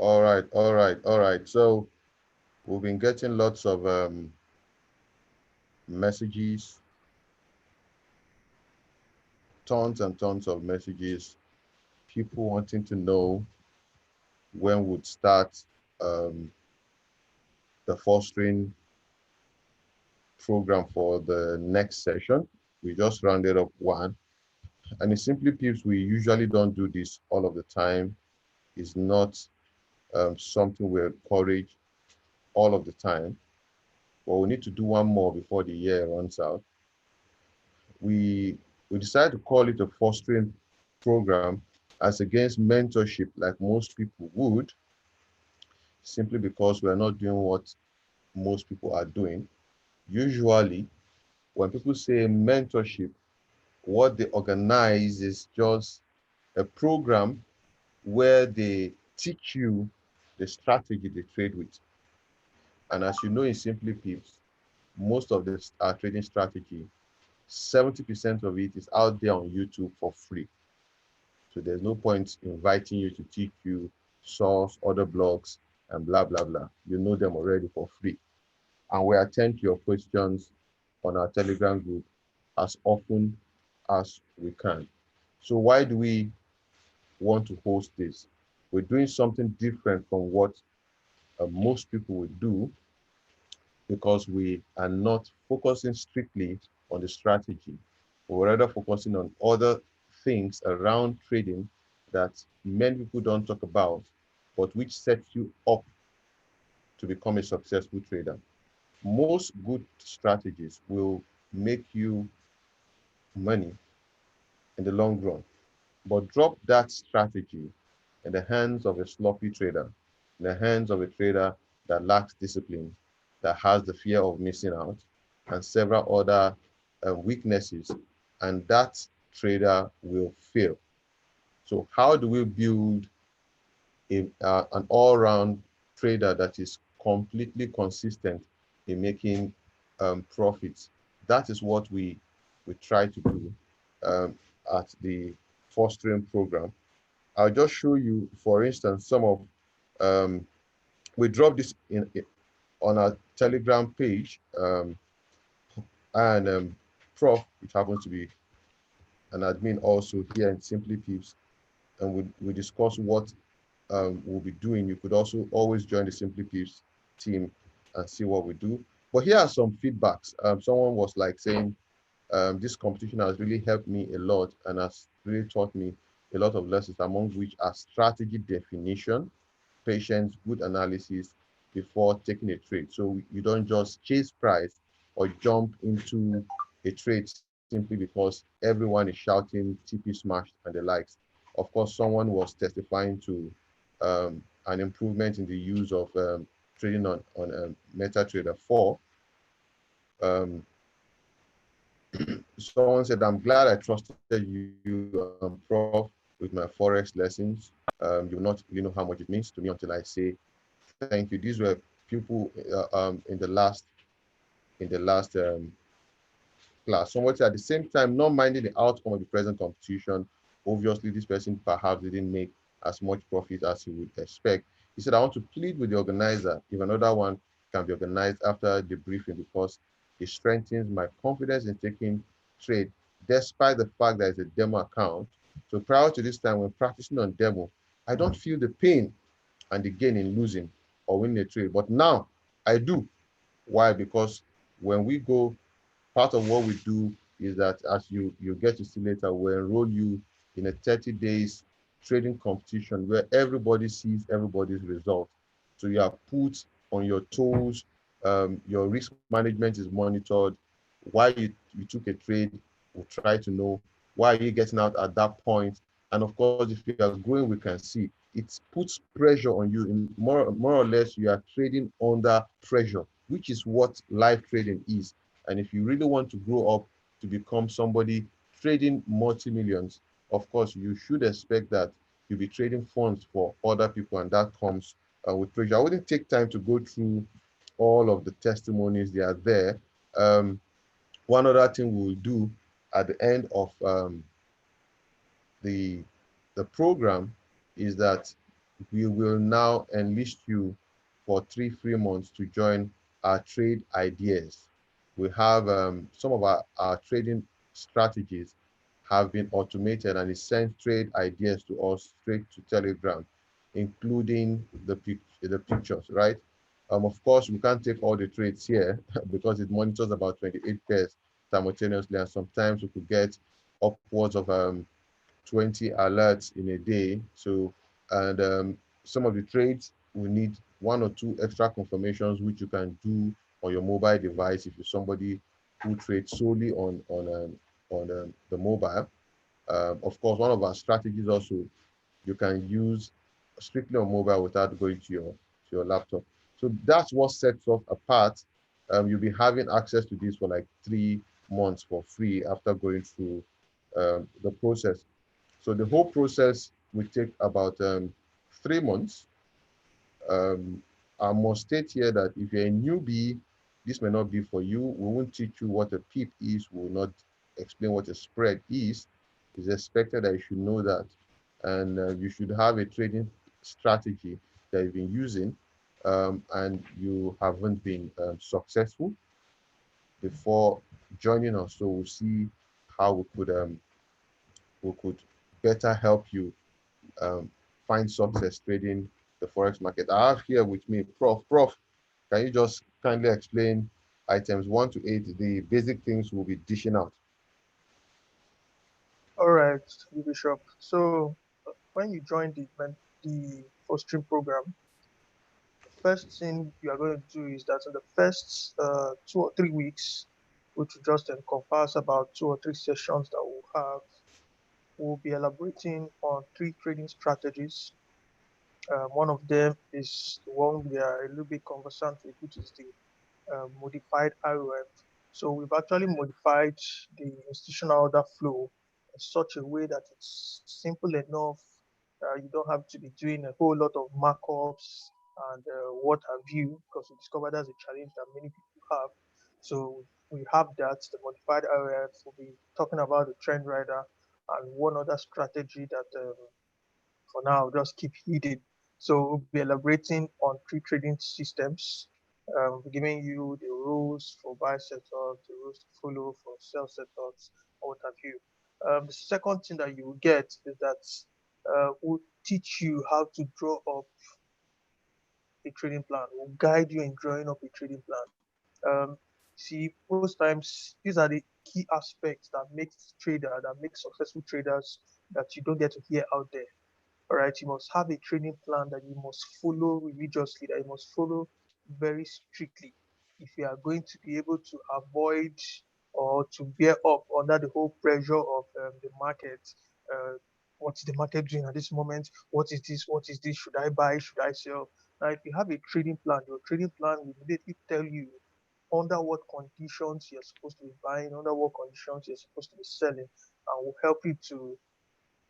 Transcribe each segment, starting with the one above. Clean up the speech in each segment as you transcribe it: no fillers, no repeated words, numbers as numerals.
All right. So we've been getting lots of messages, tons and tons of messages, people wanting to know when would start um, the fostering program for the next session. We just rounded up one. And it simply peeps, we usually don't do this all of the time. It's not something we encourage all of the time. But we need to do one more before the year runs out. We we decided to call it a fostering program as against mentorship like most people would, simply because we're not doing what most people are doing. Usually, when people say mentorship, what they organize is just a program where they teach you the strategy they trade with. And as you know, in Simply Pips, most of this trading strategy, 70% of it is out there on YouTube for free. So there's no point inviting you to teach you source, other blogs, and blah, blah, blah. You know them already for free. And we attend to your questions on our Telegram group as often as we can. So why do we want to host this? We're doing something different from what most people would do because we are not focusing strictly on the strategy. We're rather focusing on other things around trading that many people don't talk about, but which sets you up to become a successful trader. Most good strategies will make you money in the long run, but drop that strategy in the hands of a sloppy trader, in the hands of a trader that lacks discipline, that has the fear of missing out, and several other weaknesses, and that trader will fail. So how do we build an all-round trader that is completely consistent in making profits? That is what we try to do at the fostering program. I'll just show you, for instance, some of we dropped this in on our Telegram page, and Prof, which happens to be an admin also here in Simply Peeps, and we discuss what we'll be doing. You could also always join the Simply Peeps team and see what we do. But here are some feedbacks. Someone was like saying, this competition has really helped me a lot and has really taught me a lot of lessons, among which are strategy definition, patience, good analysis before taking a trade. So you don't just chase price or jump into a trade simply because everyone is shouting TP smashed and the likes. Of course, someone was testifying to an improvement in the use of trading on MetaTrader 4. Um, Someone said, I'm glad I trusted you, Prof, with my Forex lessons. You will not really know how much it means to me until I say thank you. These were people in the last class. Someone said, at the same time, not minding the outcome of the present competition, obviously this person perhaps didn't make as much profit as he would expect. He said, I want to plead with the organizer if another one can be organized after the briefing because it strengthens my confidence in taking trade, despite the fact that it's a demo account. So prior to this time, when practicing on demo, I don't feel the pain and the gain in losing or winning a trade. But now I do. Why? Because when we go, part of what we do is that, as you get to see later, we enroll you in a 30 days trading competition where everybody sees everybody's result. So you are put on your toes, your risk management is monitored. Why you took a trade, we'll try to know. Why are you getting out at that point? And of course, if you are growing, we can see it puts pressure on you. In more or less, you are trading under pressure, which is what live trading is. And if you really want to grow up to become somebody trading multi-millions, of course, you should expect that you'll be trading funds for other people, and that comes with pressure. I wouldn't take time to go through all of the testimonies. They are there. Um, One other thing we'll do at the end of the program is that we will now enlist you for 3 free months to join our trade ideas. We have some of our trading strategies have been automated, and it sends trade ideas to us straight to Telegram, including the pictures, right? Of course, we can't take all the trades here because it monitors about 28 pairs simultaneously, and sometimes we could get upwards of 20 alerts in a day. So, and some of the trades will need 1 or 2 extra confirmations, which you can do on your mobile device if you're somebody who trades solely on the mobile. Of course, one of our strategies also, you can use strictly on mobile without going to your laptop. So that's what sets us apart. You'll be having access to this for like 3 months for free after going through the process. So the whole process will take about 3 months. Um, I must state here that if you're a newbie, this may not be for you. We won't teach you what a PIP is. We will not explain what a spread is. It's expected that you should know that. And you should have a trading strategy that you've been using and you haven't been successful before joining us. So we'll see how we could better help you um, find success trading the forex market. I have here with me Prof. Prof, can you just kindly explain items 1 to 8, the basic things we'll be dishing out? All right, Bishop. So when you join the fostering program, first thing you are going to do is that in the first 2 or 3 weeks, which will just encompass about 2 or 3 sessions that we'll have, we'll be elaborating on 3 trading strategies. One of them is the one we are a little bit conversant with, which is the modified ROF. So we've actually modified the institutional order flow in such a way that it's simple enough. You don't have to be doing a whole lot of markups and what have you, because we discovered that's a challenge that many people have. So we have that, the modified ROF. We'll be talking about the trend rider and one other strategy that for now just keep hidden. So we'll be elaborating on pre-trading systems, giving you the rules for buy setups, the rules to follow for sell setups, or what have you. The second thing that you will get is that we'll teach you how to draw up a trading plan. We'll guide you in drawing up a trading plan. See, most times these are the key aspects that make successful traders that you don't get to hear out there. All right, you must have a training plan that you must follow religiously, that you must follow very strictly if you are going to be able to avoid or to bear up under the whole pressure of the market. Uh, what is the market doing at this moment? What is this? What is this? Should I buy? Should I sell? Now, if you have a trading plan, your trading plan will immediately tell you under what conditions you're supposed to be buying, under what conditions you're supposed to be selling, and will help you to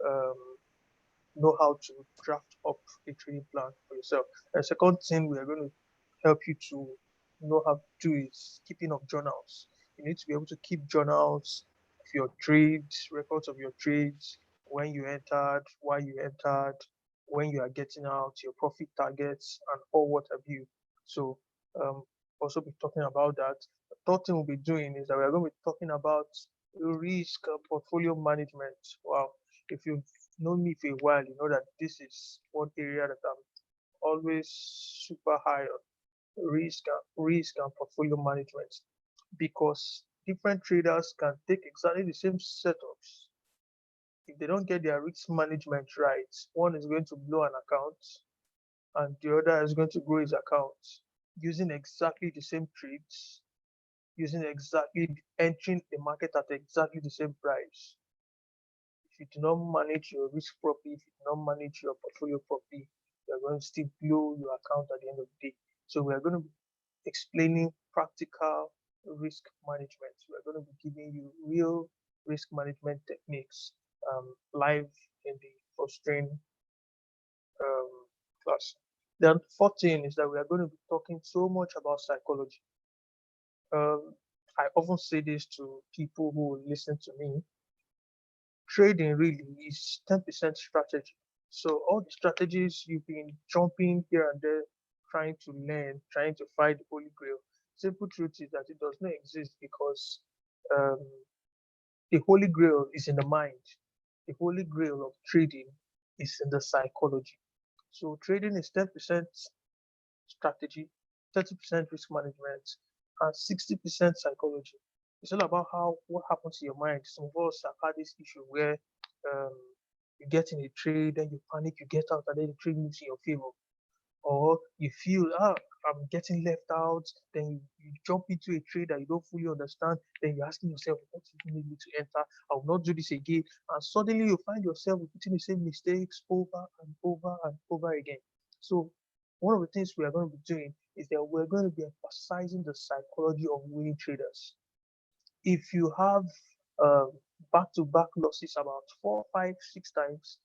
um, know how to draft up a trading plan for yourself. And second thing we are going to help you to know how to do is keeping of journals. You need to be able to keep journals of your trades, records of your trades, when you entered, why you entered, when you are getting out, your profit targets, and all what have you. So um, also be talking about that. The third thing we'll be doing is that we are going to be talking about risk and portfolio management. Wow. If you've known me for a while, you know that this is one area that I'm always super high on risk and portfolio management because different traders can take exactly the same setups. If they don't get their risk management right, one is going to blow an account and the other is going to grow his account using exactly the same trades, using exactly entering the market at exactly the same price. If you do not manage your risk properly, if you do not manage your portfolio properly, you're going to still blow your account at the end of the day. So we are going to be explaining practical risk management. We are going to be giving you real risk management techniques live in the fostering um, class. The fourth thing is that we are going to be talking so much about psychology. Um, I often say this to people who listen to me. Trading really is 10% strategy. So all the strategies you've been jumping here and there, trying to learn, trying to find the holy grail. Simple truth is that it does not exist because um, the holy grail is in the mind. The holy grail of trading is in the psychology. So trading is 10% strategy, 30% risk management, and 60% psychology. It's all about how what happens to your mind. Some of us have had this issue where um, you get in a trade, then you panic, you get out, and then the trade moves in your favor. Or you feel, I'm getting left out, then you jump into a trade that you don't fully understand, then you're asking yourself, what you need me to enter? I will not do this again. And suddenly you find yourself repeating the same mistakes over and over and over again. So one of the things we are going to be doing is that we're going to be emphasizing the psychology of winning traders. If you have back-to-back losses about 4, 5, 6 times,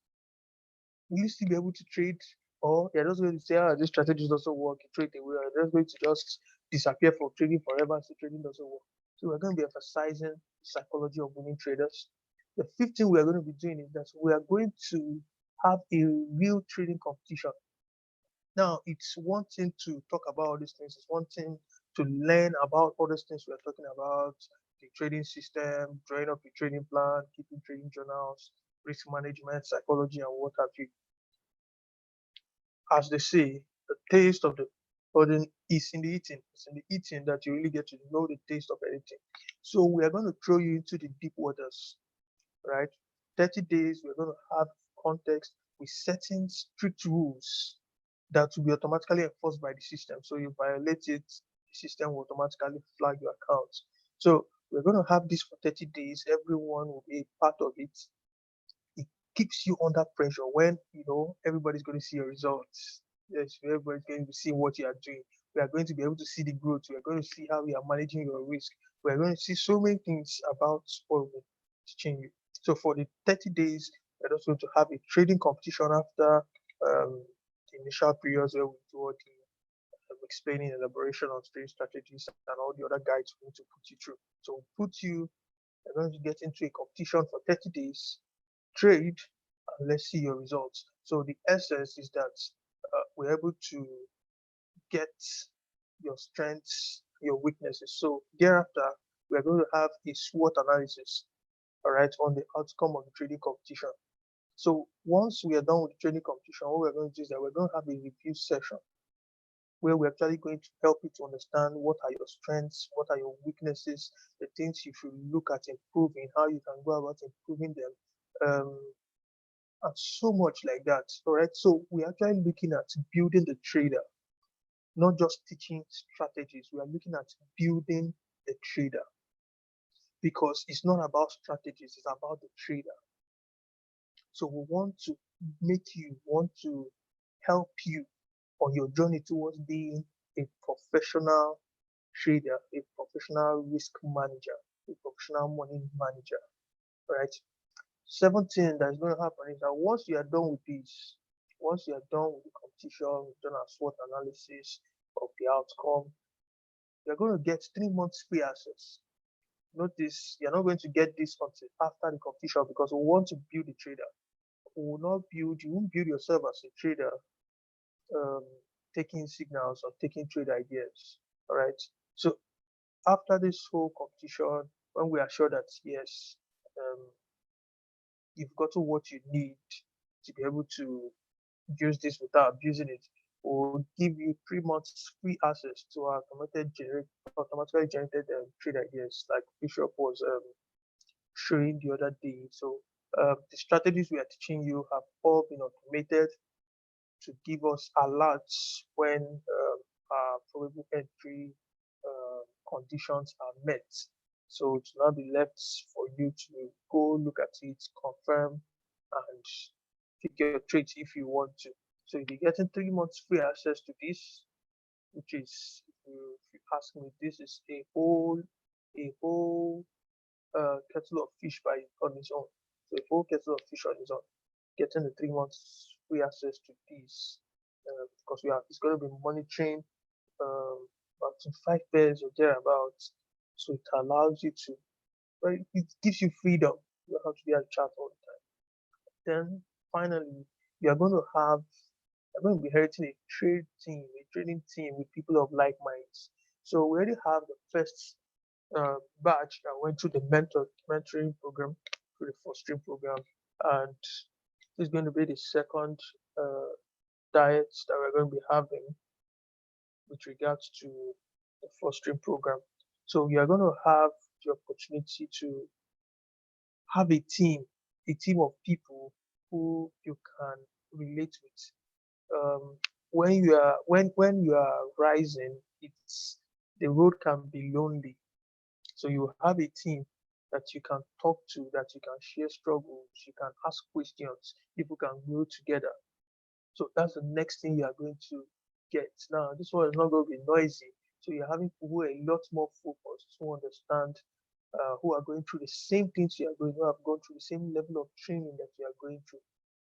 will you still be able to trade? Or you're just going to say, this strategy doesn't work, you trade away, or you're just going to just disappear from trading forever and say trading doesn't work. So we're going to be emphasizing the psychology of winning traders. The fifth thing we are going to be doing is that we are going to have a real trading competition. Now, it's one thing to talk about all these things, it's one thing to learn about all these things we are talking about, the trading system, drawing up a trading plan, keeping trading journals, risk management, psychology, and what have you. As they say, the taste of the pudding is in the eating. It's in the eating that you really get to know the taste of anything. So we are going to throw you into the deep waters, right? 30 days, we're going to have context with certain strict rules that will be automatically enforced by the system. So you violate it, the system will automatically flag your account. So we're going to have this for 30 days. Everyone will be a part of it. It keeps you under pressure when everybody's going to see your results. Yes, everybody's going to see what you are doing. We are going to be able to see the growth. We are going to see how you are managing your risk. We are going to see so many things about what will change you. So for the 30 days, we're also going to have a trading competition after the initial periods where we do all the explaining elaboration on trading strategies and all the other guides we need to put you through. So we're going to get into a competition for 30 days, trade, and let's see your results. So the essence is that we're able to get your strengths, your weaknesses. So thereafter, we're going to have a SWOT analysis, all right, on the outcome of the trading competition. So once we are done with the trading competition, what we're going to do is that we're going to have a review session where we're actually going to help you to understand what are your strengths, what are your weaknesses, the things you should look at improving, how you can go about improving them. And so much like that. All right. So we're actually looking at building the trader, not just teaching strategies. We are looking at building the trader because it's not about strategies, it's about the trader. So we want to want to help you on your journey towards being a professional trader, a professional risk manager, a professional money manager. Right. 17 that's going to happen is that once you are done with this, once you are done with the competition, we've done our SWOT analysis of the outcome, you're going to get 3 months free access. Notice you're not going to get this until after the competition because we want to build a trader. You won't build yourself as a trader um, taking signals or taking trade ideas. All right. So after this whole competition, when we are sure that yes, um, you've gotten what you need to be able to use this without abusing it, will give you 3 months free access to our automatically generated trade ideas like Bishop was showing the other day. So the strategies we are teaching you have all been automated to give us alerts when our probable entry conditions are met. So it's now be left for you to go look at it, confirm, and pick your trades if you want to. So you'll be getting 3 months free access to this, which is, if you ask me, this is a whole kettle of fish by on its own. So a whole kettle of fish on its own. Getting the 3 months free access to this because it's going to be monitoring about 5 pairs or thereabouts. So it allows you to, well, it gives you freedom. You don't have to be at chat all the time. Then finally, you're going to have, you're going to be inheriting a training team with people of like minds. So we already have the first batch that went through the mentoring program, through the fostering program, and this is going to be the second uh, diet that we're going to be having with regards to the fostering program. So you are going to have the opportunity to have a team of people who you can relate with. When you are rising, it's the road can be lonely. So you have a team that you can talk to, that you can share struggles, you can ask questions, people can grow together. So that's the next thing you are going to get. Now, this one is not going to be noisy. So you're having people who are a lot more focused, who understand, who are going through the same things you are going, who have gone through the same level of training that you are going through.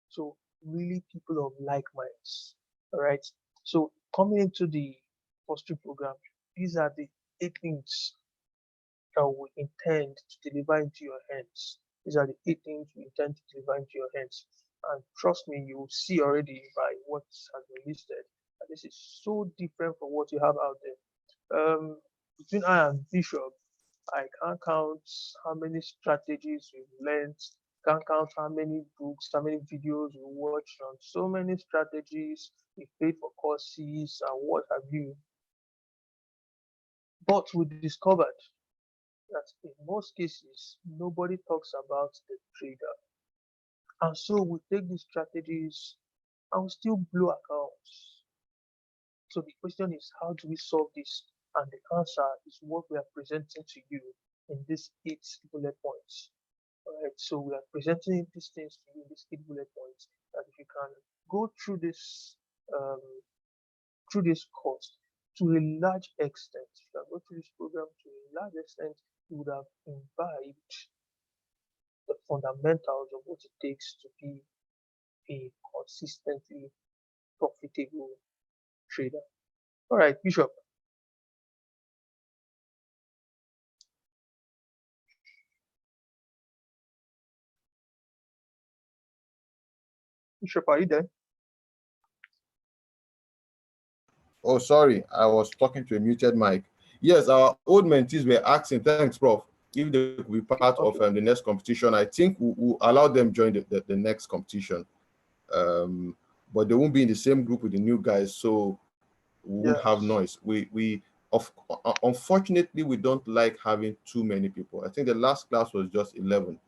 So really people of like minds. All right. So coming into the fostering program, these are the 8 things that we intend to deliver into your hands. These are the 8 things we intend to deliver into your hands. And trust me, you will see already by what has been listed that this is so different from what you have out there. Between I and Bishop, I can't count how many strategies we've learned, can't count how many books, how many videos we watched on so many strategies, we paid for courses and what have you. But we discovered that in most cases, nobody talks about the trader. And so we take these strategies and we still blow accounts. So the question is, how do we solve this? And the answer is what we are presenting to you in these 8 bullet points. All right, so we are presenting these things to you in these 8 bullet points. That if you can go um, through this course to a large extent, if you can go through this program to a large extent, you would have imbibed the fundamentals of what it takes to be a consistently profitable trader. All right, Bishop. Bishop, are you there? Oh, sorry, I was talking to a muted mic. Yes, our old mentees were asking, thanks, Prof, if they could be part of Okay. the next competition. I think we'll allow them join the next competition. But they won't be in the same group with the new guys, so we won't have Yes. noise. Unfortunately, we don't like having too many people. I think the last class was just 11,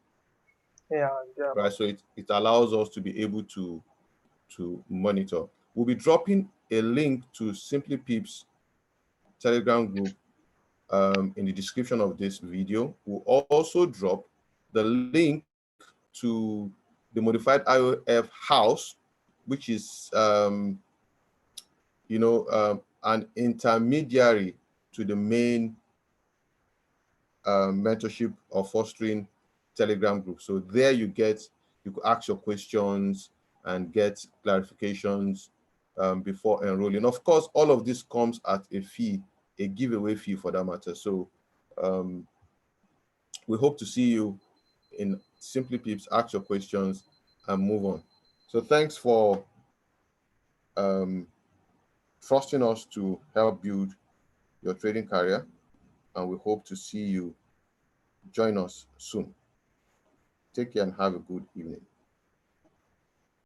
Yeah, right? So it allows us to be able to monitor. We'll be dropping a link to Simply Peeps Telegram group in the description of this video. We'll also drop the link to the modified IOF house, which is an intermediary to the main mentorship or fostering Telegram group. So there you could ask your questions and get clarifications before enrolling. Of course, all of this comes at a fee, a giveaway fee for that matter. So we hope to see you in Simply Peeps. Ask your questions and move on. So thanks for trusting us to help build your trading career, and we hope to see you join us soon. Take care and have a good evening.